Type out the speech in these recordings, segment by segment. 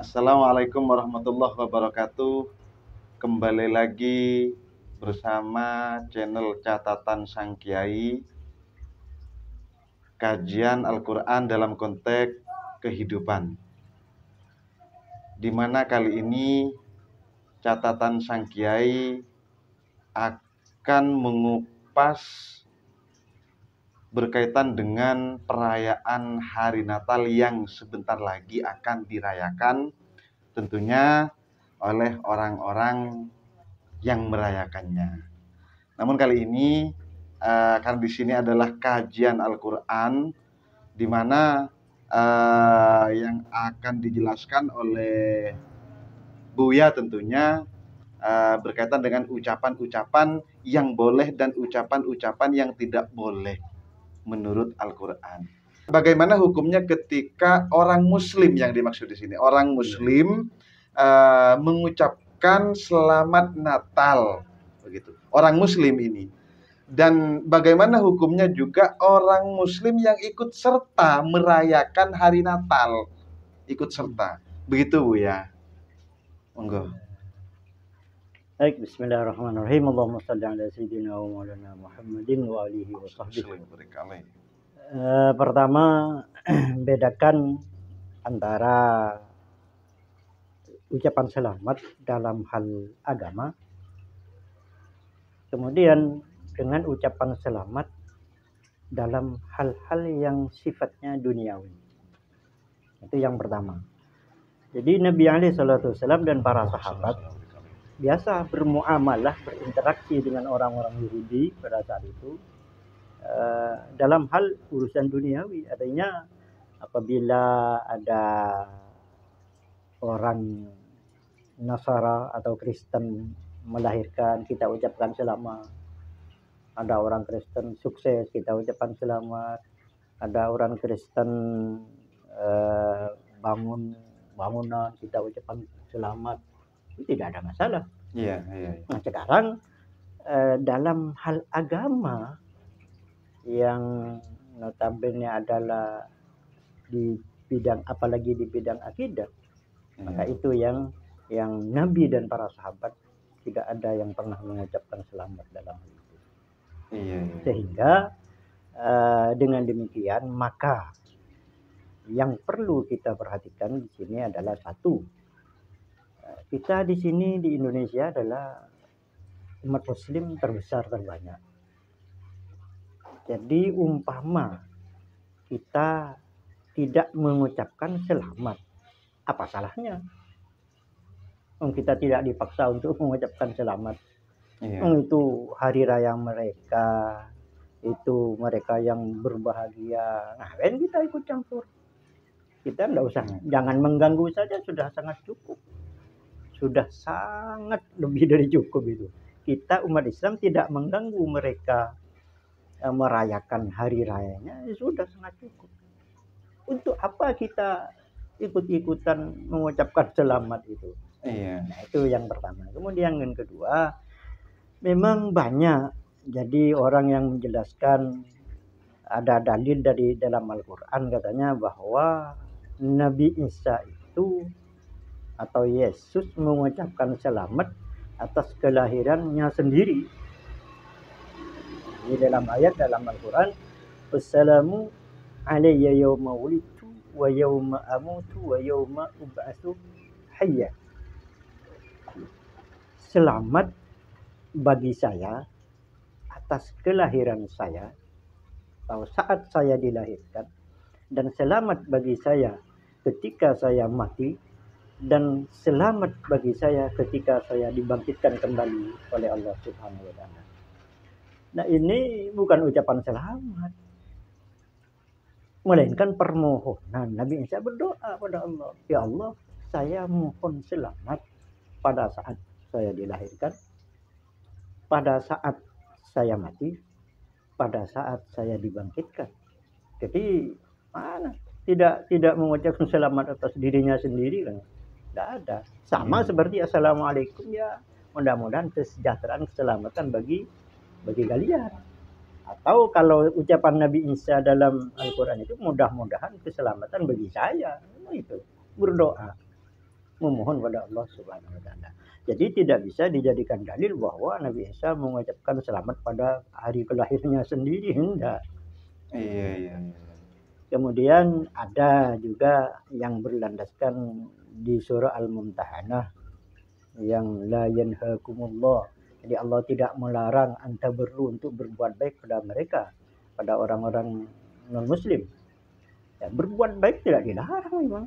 Assalamualaikum warahmatullahi wabarakatuh. Kembali lagi bersama channel Catatan Sang Kiai, kajian Al-Quran dalam konteks kehidupan, di mana kali ini Catatan Sang Kiai akan mengupas berkaitan dengan perayaan Hari Natal yang sebentar lagi akan dirayakan, tentunya oleh orang-orang yang merayakannya. Namun kali ini karena di sini adalah kajian Al-Quran, di mana yang akan dijelaskan oleh Buya tentunya berkaitan dengan ucapan-ucapan yang boleh dan ucapan-ucapan yang tidak boleh menurut Al-Quran. Bagaimana hukumnya ketika orang Muslim yang dimaksud di sini? Orang Muslim mengucapkan selamat Natal, begitu. Orang Muslim ini. Dan bagaimana hukumnya juga orang Muslim yang ikut serta merayakan hari Natal, ikut serta, begitu Bu ya? Monggo. Baik, bismillahirrahmanirrahim. Allahumma salli ala sayyidina wa maulana Muhammadin wa alihi wa sahbihi. Pertama, bedakan antara ucapan selamat dalam hal agama, kemudian dengan ucapan selamat dalam hal-hal yang sifatnya duniawi. Itu yang pertama. Jadi Nabi SAW dan para sahabat biasa bermuamalah, berinteraksi dengan orang-orang Yahudi pada saat itu dalam hal urusan duniawi. Artinya apabila ada orang Nasara atau Kristen melahirkan, kita ucapkan selamat. Ada orang Kristen sukses, kita ucapkan selamat. Ada orang Kristen bangun bangunan, kita ucapkan selamat. Tidak ada masalah. Iya. Nah sekarang dalam hal agama yang notabene adalah di bidang, apalagi di bidang akidah, maka itu yang Nabi dan para sahabat tidak ada yang pernah mengucapkan selamat dalam hal itu. Iya. Sehingga dengan demikian maka yang perlu kita perhatikan di sini adalah satu, kita di sini di Indonesia adalah umat Muslim terbesar terbanyak. Jadi umpama kita tidak mengucapkan selamat, apa salahnya? Kita tidak dipaksa untuk mengucapkan selamat. Itu hari raya mereka, itu mereka yang berbahagia. Nah, kan kita ikut campur. Kita enggak usah, jangan mengganggu saja, sudah sangat cukup. Sudah sangat lebih dari cukup itu. Kita umat Islam tidak mengganggu mereka merayakan hari rayanya, sudah sangat cukup. Untuk apa kita ikut-ikutan mengucapkan selamat itu? Iya. Nah, itu yang pertama. Kemudian yang kedua, memang banyak jadi orang yang menjelaskan, ada dalil dari dalam Al-Quran katanya bahwa Nabi Isa itu atau Yesus mengucapkan selamat atas kelahirannya sendiri. Di dalam ayat dalam Al-Quran, Wassalamu alayya yawma wulidtu wa yawma amutu wa yawma ub'atsu hayya. Selamat bagi saya atas kelahiran saya atau saat saya dilahirkan, dan selamat bagi saya ketika saya mati, dan selamat bagi saya ketika saya dibangkitkan kembali oleh Allah Subhanahu wa taala. Nah, ini bukan ucapan selamat, melainkan permohonan. Nabi Isa berdoa pada Allah, ya Allah, saya mohon selamat pada saat saya dilahirkan, pada saat saya mati, pada saat saya dibangkitkan. Jadi mana tidak mengucapkan selamat atas dirinya sendiri kan? Tidak ada. Sama seperti assalamualaikum, ya mudah-mudahan kesejahteraan, keselamatan bagi kalian. Atau kalau ucapan Nabi Isa dalam Al-Quran itu, mudah-mudahan keselamatan bagi saya. Itu berdoa. memohon pada Allah Subhanahu wa taala. Jadi tidak bisa dijadikan dalil bahwa Nabi Isa mengucapkan selamat pada hari kelahirnya sendiri, enggak. Iya, iya. Kemudian ada juga yang berlandaskan di surah Al-Mumtahanah yang la yanhakumullah. Jadi Allah tidak melarang anta untuk berbuat baik pada mereka, pada orang-orang non-muslim. Ya, berbuat baik tidak dilarang memang.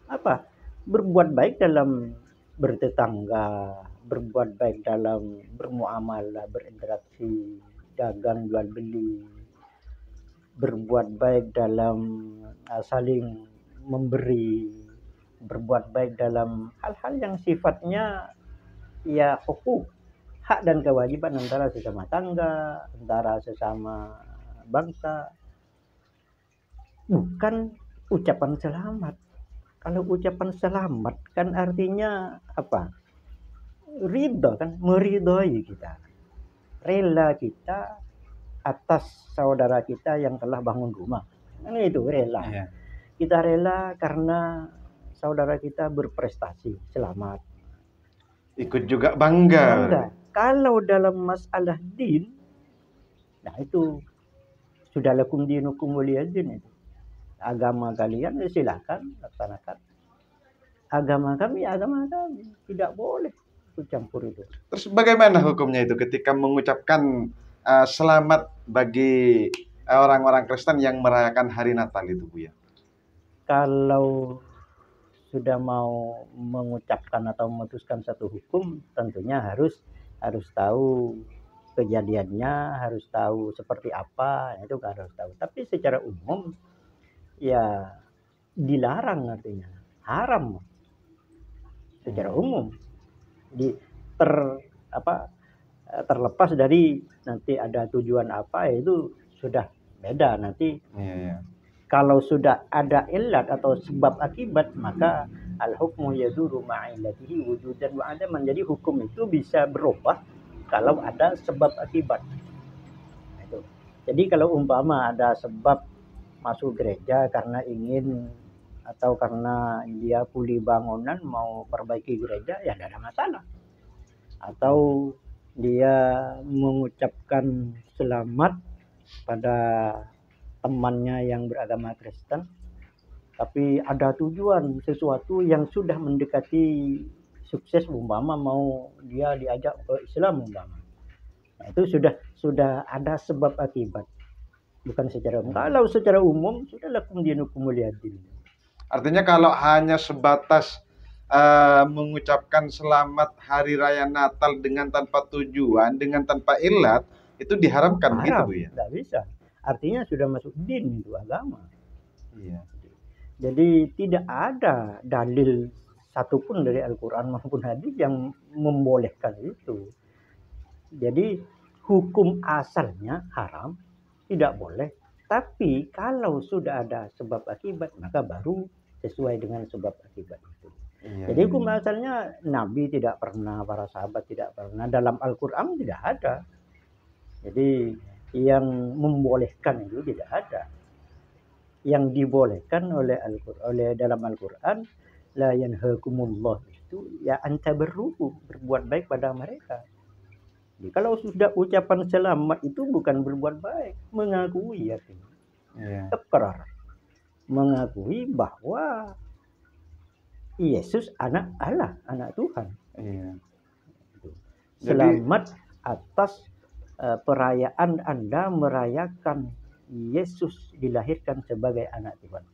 Apa? Berbuat baik dalam bertetangga, berbuat baik dalam bermuamalah, berinteraksi, dagang jual beli, berbuat baik dalam saling memberi, berbuat baik dalam hal-hal yang sifatnya ya hukuk, hak dan kewajiban antara sesama tangga, antara sesama bangsa, bukan ucapan selamat. Kalau ucapan selamat kan artinya apa? Ridho kan, meridhoi kita, rela kita atas saudara kita yang telah bangun rumah. Kan itu rela. Iya. Kita rela karena saudara kita berprestasi, selamat. Ikut juga bangga. Bangga. Kalau dalam masalah din, nah itu sudah lakum dinukum waliyadin itu. Agama kalian ya silakan laksanakan. Agama kami, tidak boleh ikut campur itu. Terus bagaimana hukumnya itu ketika mengucapkan selamat bagi orang-orang Kristen yang merayakan hari Natal itu, Bu ya? Kalau sudah mau mengucapkan atau memutuskan satu hukum, tentunya harus tahu kejadiannya, harus tahu seperti apa, itu kan harus tahu. Tapi secara umum ya dilarang, artinya haram secara umum. Terlepas dari nanti ada tujuan apa, itu sudah beda nanti. Iya. Kalau sudah ada ilat atau sebab akibat, maka al-hukmu yaduru ma'ilatihi wujudan wa adaman. Jadi hukum itu bisa berubah kalau ada sebab akibat. Itu. Jadi kalau umpama ada sebab masuk gereja karena ingin atau karena dia pulih bangunan mau perbaiki gereja, ya tidak ada masalah. Atau dia mengucapkan selamat pada temannya yang beragama Kristen, tapi ada tujuan sesuatu yang sudah mendekati sukses, umpama mau dia diajak ke Islam umpama. Nah, itu sudah ada sebab akibat, bukan secara umum. Kalau secara umum sudah lakum dinukum waliyadin. Artinya kalau hanya sebatas mengucapkan selamat hari raya Natal dengan tanpa tujuan, dengan tanpa ilat, itu diharamkan gitu, Bu ya? Tidak bisa. Artinya sudah masuk din, itu agama. Iya. Jadi tidak ada dalil satupun dari Al-Quran maupun hadis yang membolehkan itu. Jadi hukum asalnya haram, tidak boleh. Tapi kalau sudah ada sebab akibat, maka baru sesuai dengan sebab akibat itu. Iya. Jadi hukum asalnya Nabi tidak pernah, para sahabat tidak pernah, dalam Al-Quran tidak ada. Jadi yang membolehkan itu tidak ada. Yang dibolehkan oleh dalam Al-Quran, la yanhakumullah, itu ya anta berbuat baik pada mereka. Jadi kalau sudah ucapan selamat itu bukan berbuat baik, mengakui artinya. Iya. Ikrar, mengakui bahwa Yesus anak Allah, anak Tuhan. Iya. Selamat atas perayaan Anda merayakan Yesus dilahirkan sebagai anak Tuhan.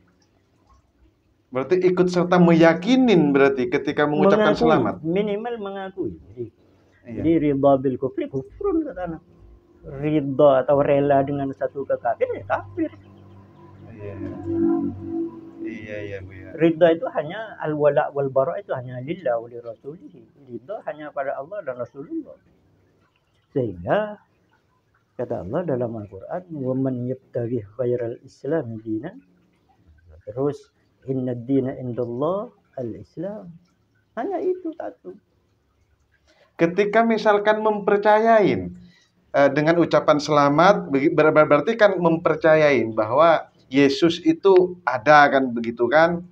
Berarti ikut serta meyakinin berarti ketika mengucapkan Mengakui, selamat. minimal mengakui. Iya. Jadi ridha bil kufri kufrun, kata anak. Ridha atau rela dengan satu kekafiran, ya kafir. Iya. Iya, Bu ya. Ridha itu hanya al-wala wal bara, itu hanya lillah wa li rasulih. Ridha hanya pada Allah dan Rasulullah. Sehingga kata Allah dalam Al-Quran, wa man yabtaghi khairal islam dinan, terus inna ad-dina indallah al-islam. Hanya itu satu. Ketika misalkan mempercayain dengan ucapan selamat, berarti kan mempercayain bahwa Yesus itu ada, kan begitu kan?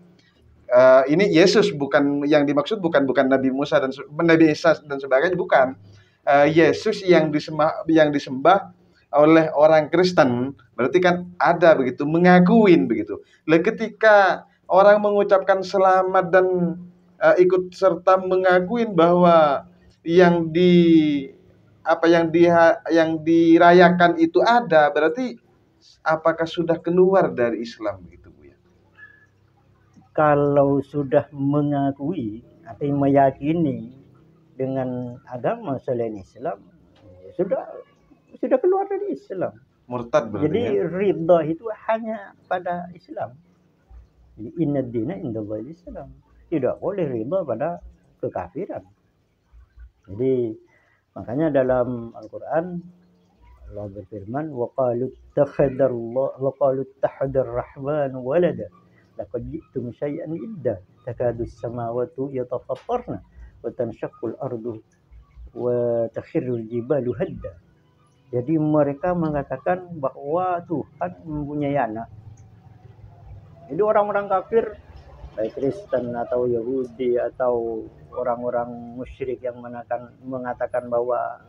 ini Yesus, bukan yang dimaksud, bukan Nabi Musa dan Nabi Isa dan sebagainya, bukan. Yesus yang disembah oleh orang Kristen, berarti kan ada begitu, mengakuin begitu. Lah ketika orang mengucapkan selamat dan ikut serta mengakuin bahwa yang yang dirayakan itu ada, berarti apakah sudah keluar dari Islam begitu, Bu ya? Kalau sudah mengakui atau meyakini dengan agama selain Islam, sudah keluar dari Islam. Murtad berarti. Jadi ridha itu hanya pada Islam. Jadi inna dina indallahi Islam. Tidak boleh ridha pada kekafiran. Jadi makanya dalam Al-Quran Allah berfirman, wa qalu ittakhadar rahman walada laqad ji'tum syai'an idda takadu as-samawati yatafattarna wa tanshaqqu al-ardu wa takhirru al-jibalu hadda. Jadi mereka mengatakan bahwa Tuhan mempunyai anak. Jadi orang-orang kafir, baik Kristen atau Yahudi atau orang-orang musyrik yang mengatakan bahwa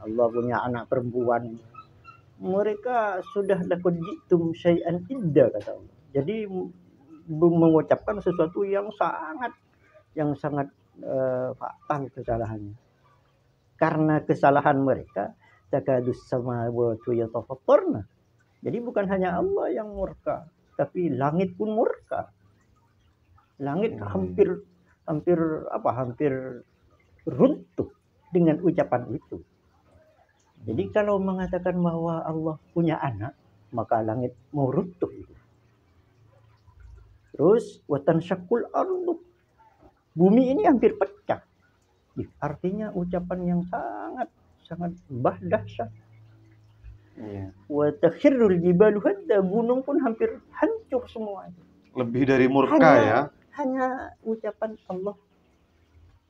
Allah punya anak perempuan, mereka sudah laqad ji'tum syai'an idda, kata Allah. Jadi mengucapkan sesuatu yang sangat fatal kesalahannya. Karena kesalahan mereka, takadus samawati yatafattarna. Jadi bukan hanya Allah yang murka, tapi langit pun murka. Langit hampir runtuh dengan ucapan itu. Jadi kalau mengatakan bahwa Allah punya anak, maka langit mau runtuh itu. Terus watan syakul ardu, bumi ini hampir pecah. Artinya ucapan yang sangat dahsyat. Wa takhirrul jibalu hadda, gunung pun hampir hancur semua. Lebih dari murka hanya ucapan Allah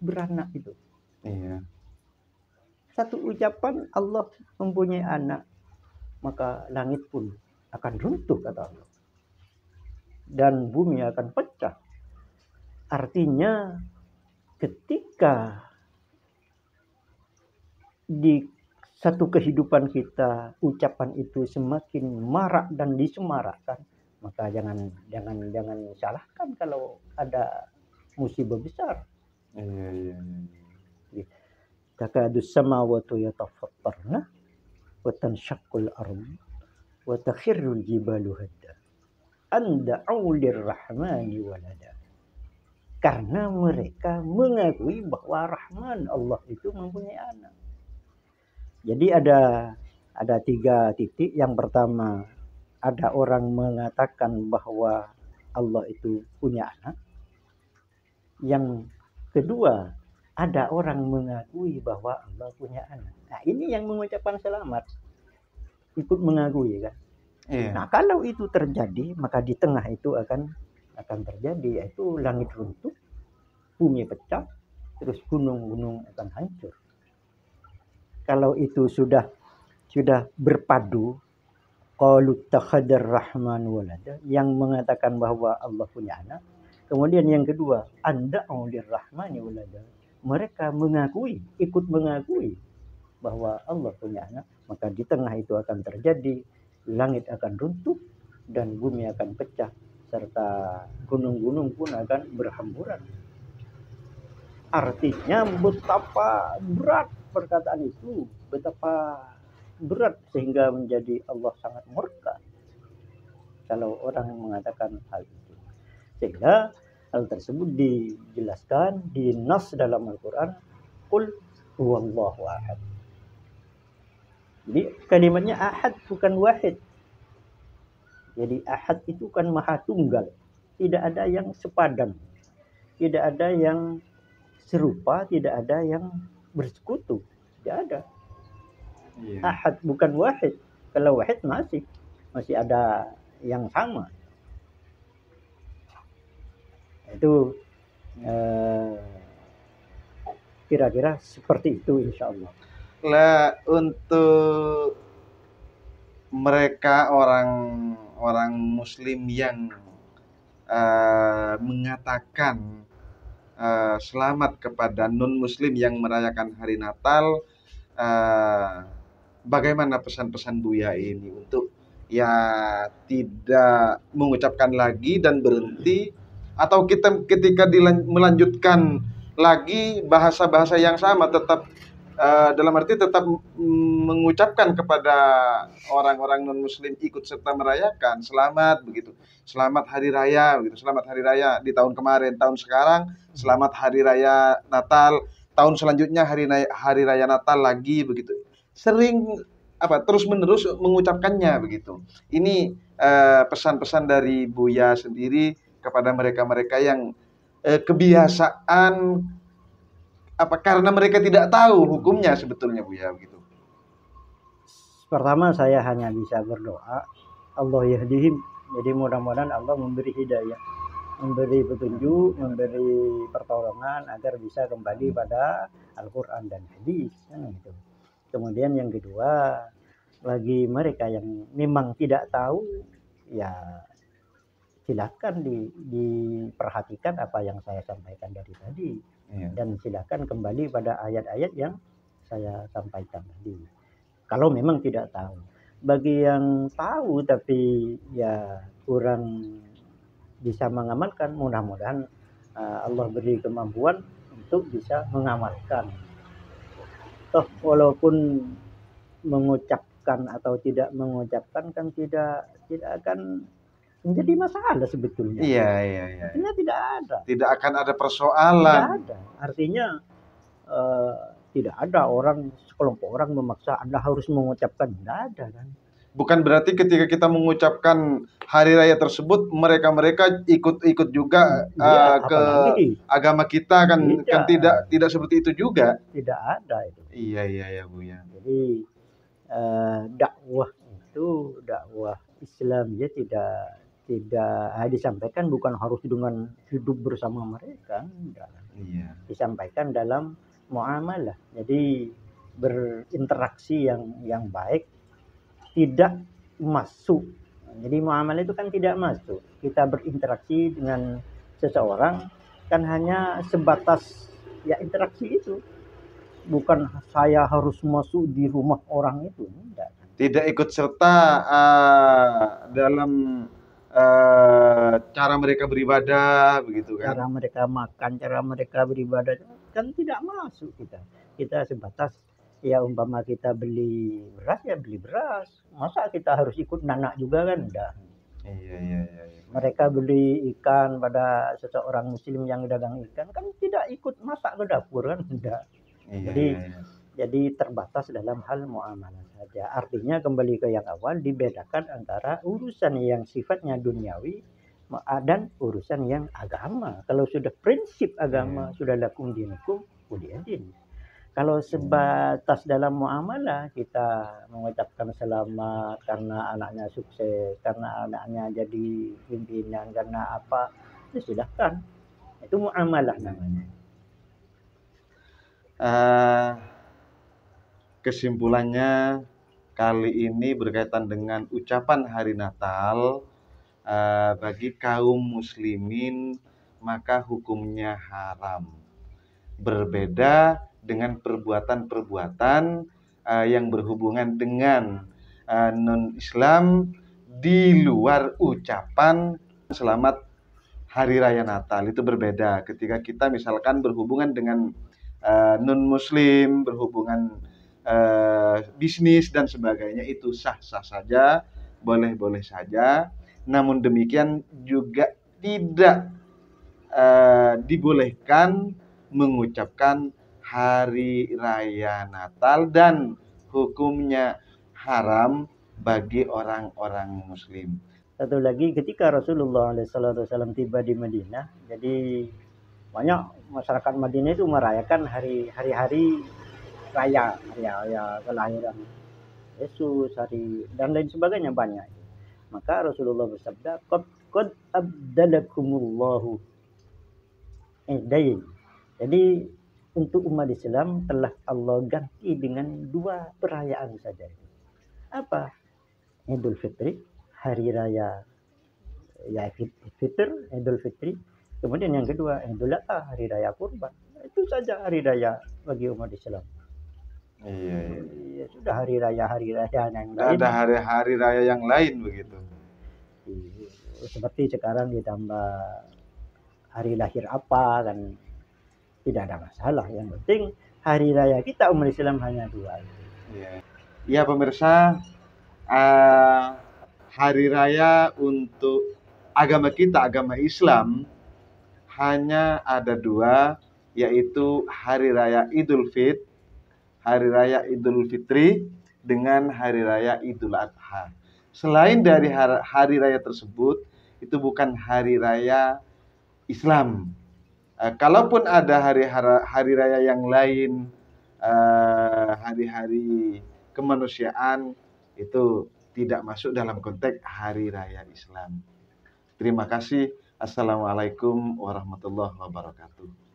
beranak itu. Iya. Satu ucapan Allah mempunyai anak, maka langit pun akan runtuh, kata Allah. Dan bumi akan pecah. Artinya ketika di satu kehidupan kita ucapan itu semakin marak dan disemarakkan, maka jangan salahkan kalau ada musibah besar. Iya. Takadus samawati yatafattarna wa tanshaqqul ardu wa takhirrul jibalu hadda an da'u lirrahmani walada. Karena mereka mengakui bahwa Rahman Allah itu mempunyai anak. Jadi ada 3 titik. Yang pertama, ada orang mengatakan bahwa Allah itu punya anak. Yang kedua, ada orang mengakui bahwa Allah punya anak. Nah, ini yang mengucapkan selamat, ikut mengakui kan. Iya. Nah, kalau itu terjadi, maka di tengah itu akan terjadi, yaitu langit runtuh, bumi pecah, terus gunung-gunung akan hancur. Kalau itu sudah berpadu, qalu takhadar rahman walada, yang mengatakan bahwa Allah punya anak. Kemudian yang kedua, anda aulir rahmani walada, mereka ikut mengakui bahwa Allah punya anak, maka di tengah itu akan terjadi, langit akan runtuh dan bumi akan pecah, serta gunung-gunung pun akan berhamburan. Artinya betapa berat perkataan itu, betapa berat sehingga menjadi Allah sangat murka kalau orang mengatakan hal itu. Sehingga hal tersebut dijelaskan di nas dalam Al-Quran, qul huwallahu ahad. Jadi kalimatnya ahad, bukan wahid. Jadi ahad itu kan maha tunggal, tidak ada yang sepadan, tidak ada yang serupa, tidak ada yang bersekutu, tidak ada. Iya. Ahad bukan wahid. Kalau wahid masih ada yang sama. Itu kira-kira seperti itu, insya Allah. Lah untuk mereka orang Muslim yang mengatakan selamat kepada non-muslim yang merayakan hari Natal, bagaimana pesan-pesan Buya ini untuk ya tidak mengucapkan lagi dan berhenti, atau kita ketika melanjutkan lagi bahasa-bahasa yang sama tetap dalam arti tetap mengucapkan kepada orang-orang non-muslim ikut serta merayakan selamat begitu. Selamat hari raya begitu. Selamat hari raya di tahun kemarin, tahun sekarang selamat hari raya Natal, tahun selanjutnya hari raya Natal lagi begitu. Sering terus-menerus mengucapkannya begitu. Ini pesan-pesan dari Buya sendiri kepada mereka-mereka yang kebiasaan karena mereka tidak tahu hukumnya sebetulnya Buya begitu. Pertama saya hanya bisa berdoa, Allah yahdihim. Jadi mudah-mudahan Allah memberi hidayah, memberi petunjuk, memberi pertolongan agar bisa kembali pada Al-Quran dan Hadis. Gitu. Kemudian yang kedua, bagi mereka yang memang tidak tahu, ya silakan diperhatikan apa yang saya sampaikan dari tadi. Dan silakan kembali pada ayat-ayat yang saya sampaikan tadi. Kalau memang tidak tahu. Bagi yang tahu tapi ya kurang bisa mengamalkan, mudah-mudahan Allah beri kemampuan untuk bisa mengamalkan. Toh walaupun mengucapkan atau tidak mengucapkan kan tidak akan menjadi masalah sebetulnya. Iya. Artinya tidak ada. Tidak akan ada persoalan. Tidak ada. Artinya tidak ada orang, sekelompok orang memaksa Anda harus mengucapkan. Tidak ada kan. Bukan berarti ketika kita mengucapkan hari raya tersebut mereka ikut juga ke agama kita kan tidak seperti itu juga. Tidak ada itu. Iya Buya. Jadi dakwah itu dakwah Islam ya tidak disampaikan bukan harus dengan hidup bersama mereka, enggak. Iya. Disampaikan dalam muamalah. Jadi berinteraksi yang baik, tidak masuk. Jadi muamalah itu kan tidak masuk. Kita berinteraksi dengan seseorang kan hanya sebatas ya interaksi itu. Bukan saya harus masuk di rumah orang itu, enggak. Tidak ikut serta dalam cara mereka beribadah begitu kan. Cara mereka makan, cara mereka beribadah kan tidak masuk kita. Kita sebatas ya umpama kita beli beras ya beli beras. Masa kita harus ikut nanak juga kan enggak. Iya. Mereka beli ikan pada seseorang muslim yang dagang ikan kan tidak ikut masak ke dapur kan enggak. Jadi terbatas dalam hal muamalah saja. Artinya kembali ke yang awal, dibedakan antara urusan yang sifatnya duniawi dan urusan yang agama. Kalau sudah prinsip agama, sudah lakum dinukum waliyadin. Kalau sebatas dalam muamalah, kita mengucapkan selamat karena anaknya sukses, karena anaknya jadi pimpinan, karena apa, ya silahkan. Itu muamalah namanya. Kesimpulannya kali ini berkaitan dengan ucapan hari Natal, bagi kaum muslimin maka hukumnya haram. Berbeda dengan perbuatan-perbuatan yang berhubungan dengan non-Islam di luar ucapan selamat hari raya Natal. Itu berbeda ketika kita misalkan berhubungan dengan non-muslim, berhubungan bisnis dan sebagainya, itu sah-sah saja, boleh-boleh saja. Namun demikian juga tidak dibolehkan mengucapkan hari raya Natal dan hukumnya haram bagi orang-orang muslim. Satu lagi, ketika Rasulullah SAW tiba di Madinah, jadi banyak masyarakat Madinah itu merayakan hari-hari raya kelahiran Yesus, hari dan lain sebagainya banyak. Maka Rasulullah bersabda, qad abdalakumullahu idain. Jadi untuk umat Islam telah Allah ganti dengan 2 perayaan saja. Apa? Idul Fitri, hari raya ya Idul Fitri. Kemudian yang kedua Idul Adha, hari raya kurban. Itu saja hari raya bagi umat Islam. Iya, iya. Ya, sudah hari raya yang Sudah lain. ada hari-hari raya yang lain begitu. Seperti sekarang ditambah hari lahir apa kan tidak ada masalah. Yang penting hari raya kita umat Islam hanya 2. Iya. Iya pemirsa, hari raya untuk agama kita, agama Islam, hanya ada 2, yaitu hari raya Idul Fitri dengan hari raya Idul Adha. Selain dari hari raya tersebut, itu bukan hari raya Islam. Kalaupun ada hari raya yang lain, hari-hari kemanusiaan, itu tidak masuk dalam konteks hari raya Islam. Terima kasih. Assalamualaikum warahmatullahi wabarakatuh.